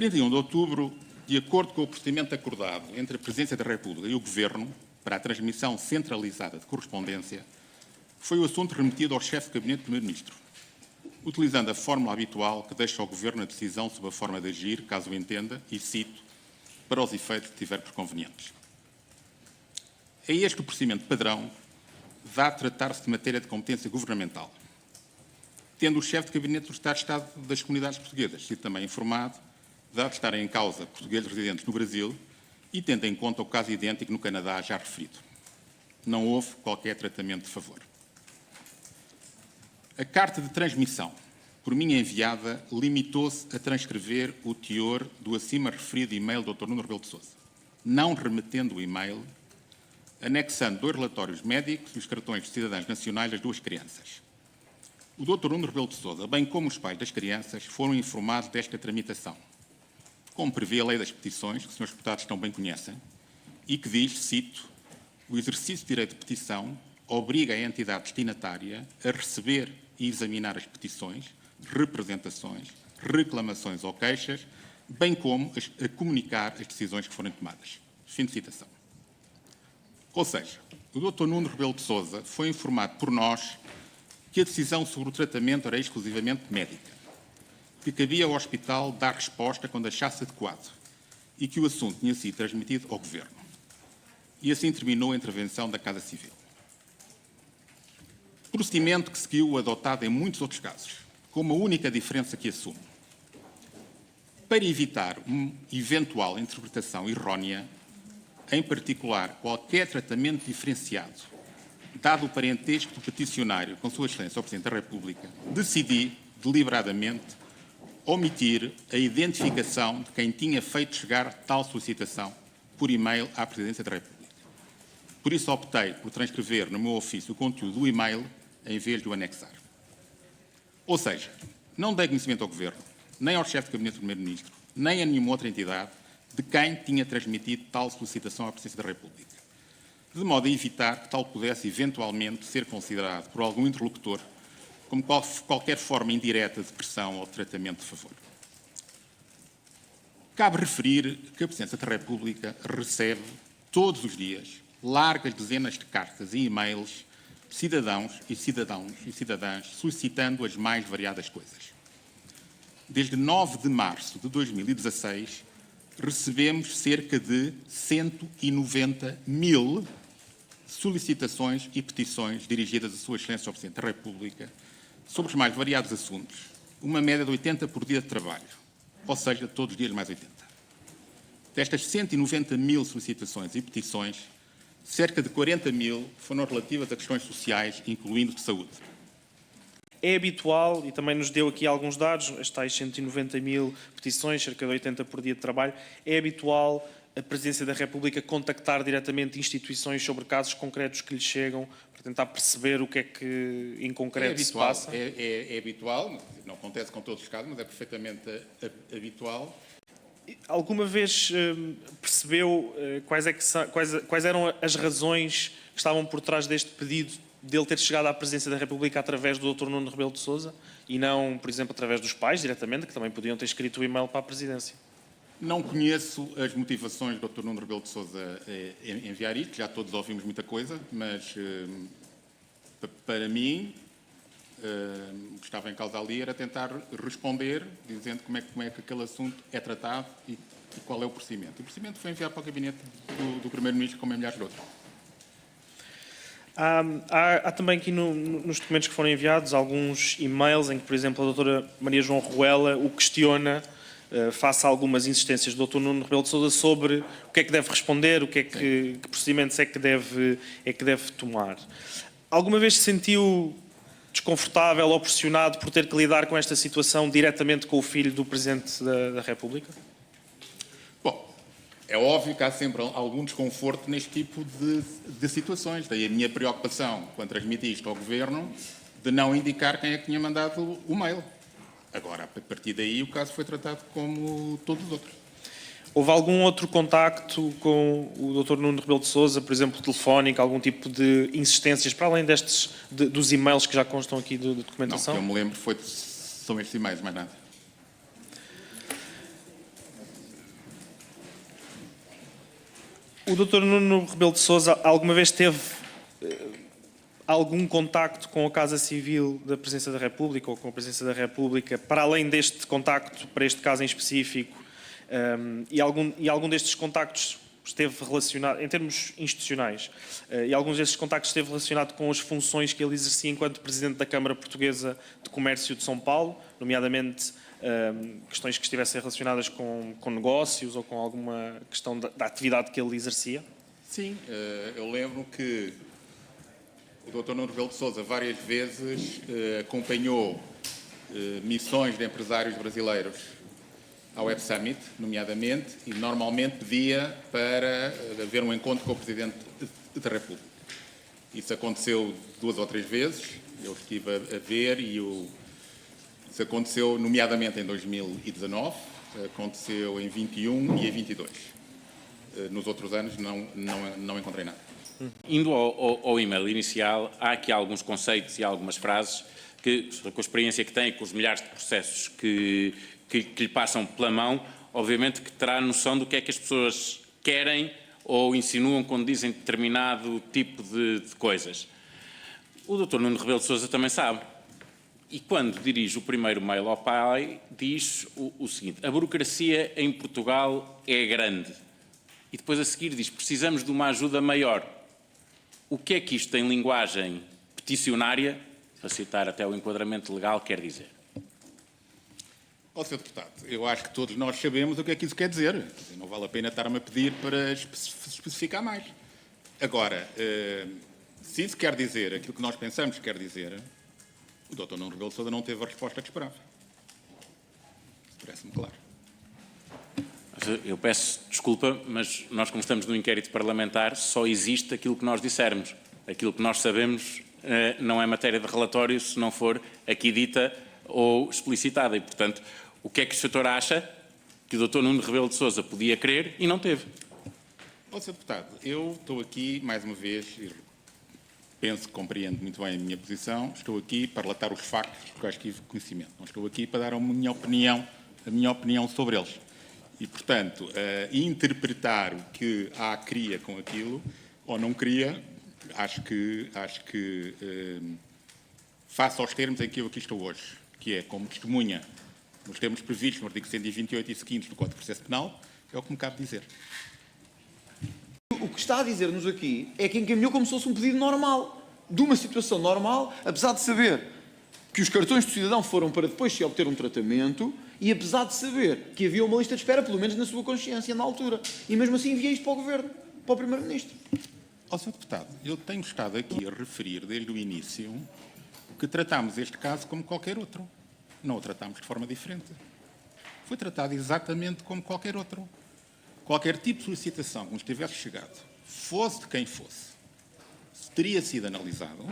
31 de outubro, de acordo com o procedimento acordado entre a Presidência da República e o Governo para a transmissão centralizada de correspondência, foi o assunto remetido ao chefe de Gabinete do Primeiro-Ministro, utilizando a fórmula habitual que deixa ao Governo a decisão sobre a forma de agir, caso o entenda, e cito, para os efeitos que tiver por convenientes. É este o procedimento padrão, dado tratar-se de matéria de competência governamental. Tendo o chefe de Gabinete do Estado de Estado das Comunidades Portuguesas sido também informado, dado estarem em causa portugueses residentes no Brasil e tendo em conta o caso idêntico no Canadá já referido. Não houve qualquer tratamento de favor. A carta de transmissão, por mim enviada, limitou-se a transcrever o teor do acima referido e-mail do Dr. Nuno Rebelo de Sousa, não remetendo o e-mail, anexando 2 relatórios médicos e os cartões de cidadãos nacionais das 2 crianças. O Dr. Nuno Rebelo de Sousa, bem como os pais das crianças, foram informados desta tramitação, como prevê a lei das petições, que os senhores deputados tão bem conhecem, e que diz, cito, o exercício de direito de petição obriga a entidade destinatária a receber e examinar as petições, representações, reclamações ou queixas, bem como a comunicar as decisões que forem tomadas. Fim de citação. Ou seja, o Dr. Nuno Rebelo de Sousa foi informado por nós que a decisão sobre o tratamento era exclusivamente médica, que cabia ao hospital dar resposta quando achasse adequado e que o assunto tinha sido transmitido ao Governo. E assim terminou a intervenção da Casa Civil. Procedimento que seguiu o adotado em muitos outros casos, com uma única diferença que assumo. Para evitar uma eventual interpretação errónea, em particular qualquer tratamento diferenciado, dado o parentesco do peticionário com Sua Excelência o Presidente da República, decidi, deliberadamente, omitir a identificação de quem tinha feito chegar tal solicitação por e-mail à Presidência da República. Por isso optei por transcrever no meu ofício o conteúdo do e-mail em vez de o anexar. Ou seja, não dei conhecimento ao Governo, nem ao chefe de Gabinete do Primeiro-Ministro, nem a nenhuma outra entidade de quem tinha transmitido tal solicitação à Presidência da República, de modo a evitar que tal pudesse eventualmente ser considerado por algum interlocutor como qualquer forma indireta de pressão ou de tratamento de favor. Cabe referir que a Presidência da República recebe todos os dias largas dezenas de cartas e e-mails de cidadãos e cidadãs solicitando as mais variadas coisas. Desde 9 de março de 2016, recebemos cerca de 190.000 solicitações e petições dirigidas a Sua Excelência ao Presidente da República sobre os mais variados assuntos, uma média de 80 por dia de trabalho, ou seja, todos os dias mais 80. Destas 190.000 solicitações e petições, cerca de 40.000 foram relativas a questões sociais, incluindo de saúde. É habitual, e também nos deu aqui alguns dados, as tais 190.000 petições, cerca de 80 por dia de trabalho, é habitual a Presidência da República contactar diretamente instituições sobre casos concretos que lhe chegam, para tentar perceber o que é que em concreto se passa? É habitual, não acontece com todos os casos, mas é perfeitamente habitual. Alguma vez percebeu quais eram as razões que estavam por trás deste pedido dele ter chegado à Presidência da República através do Dr. Nuno Rebelo de Sousa e não, por exemplo, através dos pais diretamente, que também podiam ter escrito o e-mail para a Presidência? Não conheço as motivações do Dr. Nuno Rebelo de Sousa enviar isto, já todos ouvimos muita coisa, mas para mim o que estava em causa ali era tentar responder, dizendo como é que aquele assunto é tratado e qual é o procedimento. O procedimento foi enviado para o gabinete do Primeiro-Ministro, como em milhares de outros. Há também aqui nos documentos que foram enviados alguns e-mails em que, por exemplo, a doutora Maria João Ruela o questiona, face a algumas insistências do Dr. Nuno Rebelo de Sousa, sobre o que é que deve responder, que procedimentos é que deve tomar. Alguma vez se sentiu desconfortável ou pressionado por ter que lidar com esta situação diretamente com o filho do Presidente da República? Bom, é óbvio que há sempre algum desconforto neste tipo de situações. Daí a minha preocupação, quando transmiti isto ao Governo, de não indicar quem é que tinha mandado o mail. Agora, a partir daí, o caso foi tratado como todos os outros. Houve algum outro contacto com o Dr. Nuno Rebelo de Sousa, por exemplo, telefónico, algum tipo de insistências, para além dos e-mails que já constam aqui de documentação? Não, que eu me lembro são estes e-mails, mais nada. O Dr. Nuno Rebelo de Sousa alguma vez teve algum contacto com a Casa Civil da Presidência da República ou com a Presidência da República, para além deste contacto, para este caso em específico, e algum destes contactos esteve relacionado, em termos institucionais, e alguns destes contactos esteve relacionado com as funções que ele exercia enquanto Presidente da Câmara Portuguesa de Comércio de São Paulo, nomeadamente questões que estivessem relacionadas com negócios ou com alguma questão da atividade que ele exercia? Sim, eu lembro que o Dr. Nuno Rebelo de Sousa várias vezes acompanhou missões de empresários brasileiros ao Web Summit, nomeadamente, e normalmente pedia para haver um encontro com o Presidente da República. Isso aconteceu 2 ou 3 vezes, eu estive a ver e isso aconteceu nomeadamente em 2019, aconteceu em 21 e em 22. Nos outros anos não encontrei nada. Indo ao e-mail inicial, há aqui alguns conceitos e algumas frases que, com a experiência que tem, com os milhares de processos que lhe passam pela mão, obviamente que terá noção do que é que as pessoas querem ou insinuam quando dizem determinado tipo de coisas. O Dr. Nuno Rebelo de Sousa também sabe. E quando dirige o primeiro mail ao pai, diz o seguinte: a burocracia em Portugal é grande. E depois a seguir diz: precisamos de uma ajuda maior. O que é que isto em linguagem peticionária, para citar até o enquadramento legal, quer dizer? Ó, Sr. Deputado, eu acho que todos nós sabemos o que é que isso quer dizer. Não vale a pena estar-me a pedir para especificar mais. Agora, se isso quer dizer aquilo que nós pensamos que quer dizer, o Dr. Nuno Rebelo de Sousa não teve a resposta que esperava. Parece-me claro. Eu peço desculpa, mas nós, como estamos no inquérito parlamentar, só existe aquilo que nós dissermos. Aquilo que nós sabemos não é matéria de relatório se não for aqui dita ou explicitada. E, portanto, o que é que o Sr. acha que o Dr. Nuno Rebelo de Sousa podia querer e não teve? Ó, Sr. Deputado, eu estou aqui, mais uma vez, e penso que compreendo muito bem a minha posição, estou aqui para relatar os factos, porque acho que tive conhecimento. Não estou aqui para dar a minha opinião sobre eles. E, portanto, interpretar o que queria com aquilo ou não queria, acho que face aos termos em que eu aqui estou hoje, que é como testemunha, nos termos previstos no artigo 128 e seguintes do Código de Processo Penal, é o que me cabe dizer. O que está a dizer-nos aqui é que encaminhou como se fosse um pedido normal, de uma situação normal, apesar de saber que os cartões do cidadão foram para depois se obter um tratamento e apesar de saber que havia uma lista de espera, pelo menos na sua consciência, na altura. E mesmo assim enviei isto para o Governo, para o Primeiro-Ministro. Ó, Sr. Deputado, eu tenho estado aqui a referir desde o início que tratámos este caso como qualquer outro. Não o tratámos de forma diferente. Foi tratado exatamente como qualquer outro. Qualquer tipo de solicitação que nos tivesse chegado, fosse de quem fosse, teria sido analisado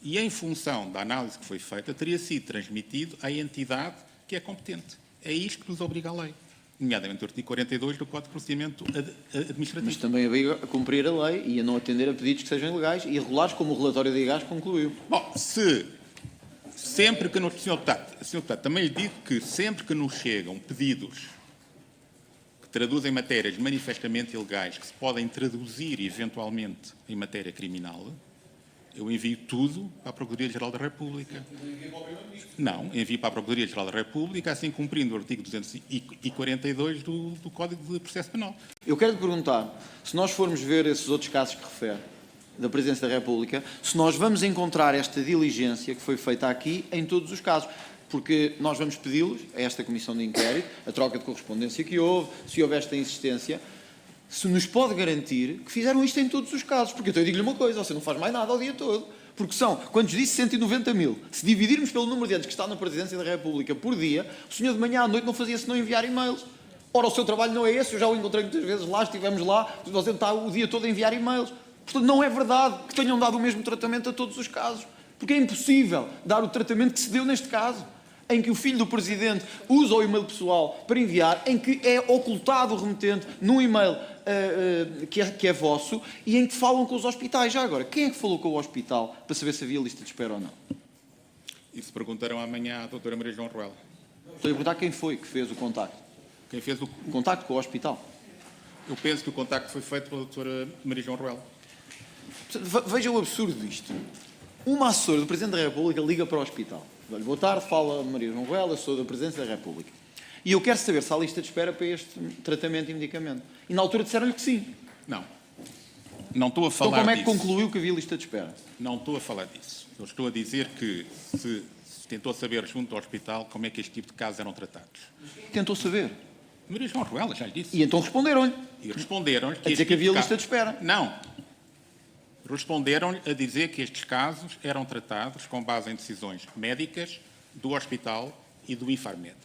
e, em função da análise que foi feita, teria sido transmitido à entidade que é competente. É isto que nos obriga a lei, nomeadamente o artigo 42 do Código de Procedimento Administrativo. Mas também obriga a cumprir a lei e a não atender a pedidos que sejam ilegais e irregulares, como o relatório da IGAS concluiu. Bom, sempre que nos... Sr. Deputado, também lhe digo que sempre que nos chegam pedidos que traduzem matérias manifestamente ilegais, que se podem traduzir eventualmente em matéria criminal, eu envio tudo para a Procuradoria-Geral da República. Não, envio para a Procuradoria-Geral da República, assim cumprindo o artigo 242 do Código de Processo Penal. Eu quero lhe perguntar, se nós formos ver esses outros casos que refere, da Presidência da República, se nós vamos encontrar esta diligência que foi feita aqui em todos os casos. Porque nós vamos pedi-los a esta Comissão de Inquérito, a troca de correspondência que houve, se houve esta insistência, se nos pode garantir que fizeram isto em todos os casos. Porque eu digo-lhe uma coisa, você não faz mais nada ao dia todo. Porque são, quantos disse, 190 mil. Se dividirmos pelo número de anos que está na Presidência da República por dia, o senhor de manhã à noite não fazia senão enviar e-mails. Ora, o seu trabalho não é esse, eu já o encontrei muitas vezes lá, estivemos lá, você está o dia todo a enviar e-mails. Portanto, não é verdade que tenham dado o mesmo tratamento a todos os casos. Porque é impossível dar o tratamento que se deu neste caso, em que o filho do Presidente usa o e-mail pessoal para enviar, em que é ocultado o remetente num e-mail que é vosso e em que falam com os hospitais. Já agora, quem é que falou com o hospital para saber se havia lista de espera ou não? Isso perguntarão amanhã à doutora Maria João Ruela. Estou a perguntar quem foi que fez o contacto. Quem fez o contacto com o hospital. Eu penso que o contacto foi feito pela doutora Maria João Ruela. Veja o absurdo disto. Uma assessora do Presidente da República liga para o hospital. Olha, boa tarde, fala Maria João Ruela, eu sou da Presidência da República. E eu quero saber se há lista de espera para este tratamento e medicamento. E na altura disseram-lhe que sim. Não. Não estou a falar Então como é que disso. concluiu que havia lista de espera? Não estou a falar disso. Eu estou a dizer que se tentou saber junto ao hospital como é que este tipo de casos eram tratados. Tentou saber. Maria João Ruela já lhe disse. E então responderam-lhe. E responderam-lhe A dizer que havia lista de espera. Não. Responderam-lhe a dizer que estes casos eram tratados com base em decisões médicas do hospital e do Infarmed.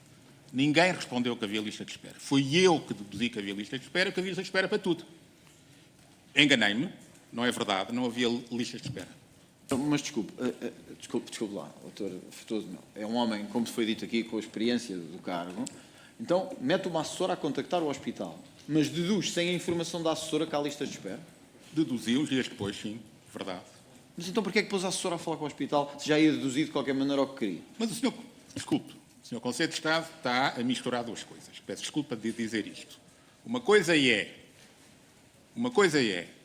Ninguém respondeu que havia lista de espera. Fui eu que deduzi que havia lista de espera, que havia lista de espera para tudo. Enganei-me, não é verdade, não havia listas de espera. Mas desculpe lá, doutor Frutuoso Melo. É um homem, como foi dito aqui, com a experiência do cargo. Então, mete uma assessora a contactar o hospital, mas deduz sem a informação da assessora que há listas de espera? Deduziu uns dias depois, sim, verdade. Mas então porquê é que pôs a assessora a falar com o hospital se já ia deduzir de qualquer maneira o que queria? Mas o senhor, desculpe, o senhor Conselho de Estado está a misturar duas coisas. Peço desculpa de dizer isto. Uma coisa é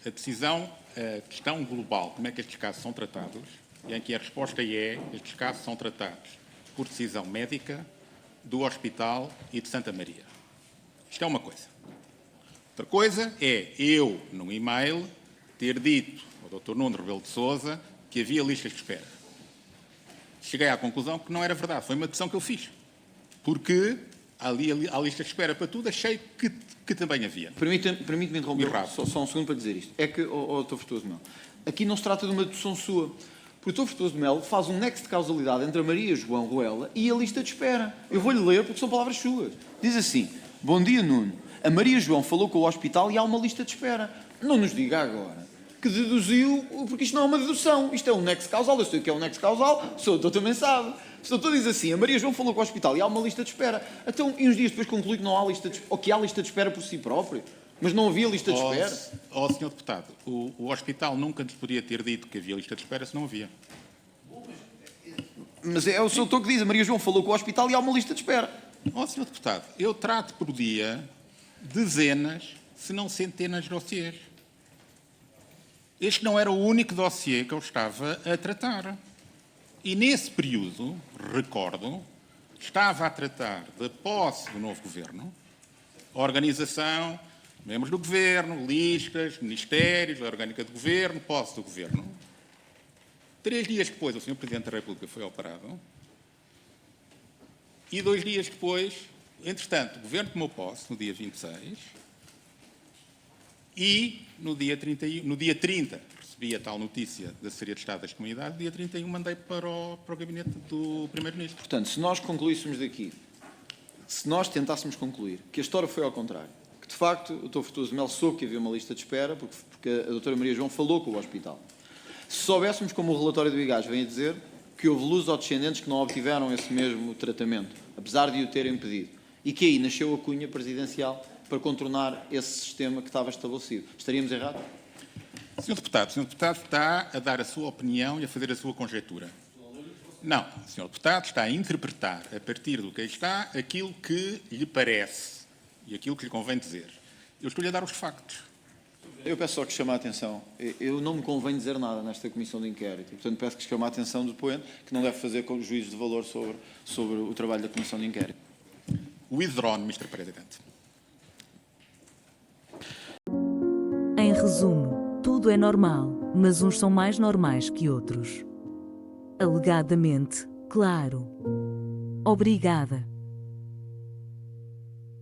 a decisão, a questão global, como é que estes casos são tratados, e em que a resposta é, estes casos são tratados por decisão médica do Hospital e de Santa Maria. Isto é uma coisa. Outra coisa é eu, num e-mail, ter dito ao Dr. Nuno Rebelo de Sousa que havia listas de espera. Cheguei à conclusão que não era verdade. Foi uma decisão que eu fiz. Porque ali há listas de espera para tudo, achei que também havia. Permite-me interromper rápido. só um segundo para dizer isto. É que, Dr. Frutuoso Melo, aqui não se trata de uma dedução sua. Porque o Dr. Frutuoso Melo faz um nexo de causalidade entre a Maria João Ruela e a lista de espera. Eu vou-lhe ler porque são palavras suas. Diz assim: bom dia, Nuno. A Maria João falou com o hospital e há uma lista de espera. Não nos diga agora que deduziu, porque isto não é uma dedução. Isto é um nexo causal. Eu sei o que é um nexo causal, o doutor também sabe. Se o doutor diz assim, a Maria João falou com o hospital e há uma lista de espera. Então, e uns dias depois conclui que não há lista de espera, ou que há lista de espera por si próprio. Mas não havia lista de espera. Sr. Deputado, o hospital nunca nos podia ter dito que havia lista de espera se não havia. Mas é o Sr. Doutor que diz, a Maria João falou com o hospital e há uma lista de espera. Sr. Deputado, eu trato por dia dezenas, se não centenas de dossiês. Este não era o único dossiê que eu estava a tratar. E nesse período, recordo, estava a tratar da posse do novo governo, organização, membros do governo, listas, ministérios, a orgânica do governo, posse do governo. 3 dias depois, o Sr. Presidente da República foi operado. E 2 dias depois, entretanto, o governo tomou posse no dia 26 e no dia 30 recebi a tal notícia da Secretaria de Estado das Comunidades, dia 31 mandei para o gabinete do Primeiro-Ministro. Portanto, se nós concluíssemos daqui, se nós tentássemos concluir que a história foi ao contrário, que de facto o Dr. Frutuoso Melo soube que havia uma lista de espera, porque a doutora Maria João falou com o hospital. Se soubéssemos, como o relatório do IGAS vem a dizer, que houve lusodescendentes que não obtiveram esse mesmo tratamento, apesar de o terem pedido, e que aí nasceu a cunha presidencial para contornar esse sistema que estava estabelecido. Estaríamos errados? Sr. Deputado está a dar a sua opinião e a fazer a sua conjectura. Não, o Sr. Deputado está a interpretar, a partir do que aí está, aquilo que lhe parece e aquilo que lhe convém dizer. Eu estou-lhe a dar os factos. Eu peço só que chame a atenção. Eu não me convém dizer nada nesta comissão de inquérito. E, portanto, peço que chame a atenção do depoente, que não deve fazer com juízos de valor sobre o trabalho da comissão de inquérito. Withdrawn, Mr. President. Em resumo, tudo é normal, mas uns são mais normais que outros. Alegadamente, claro. Obrigada.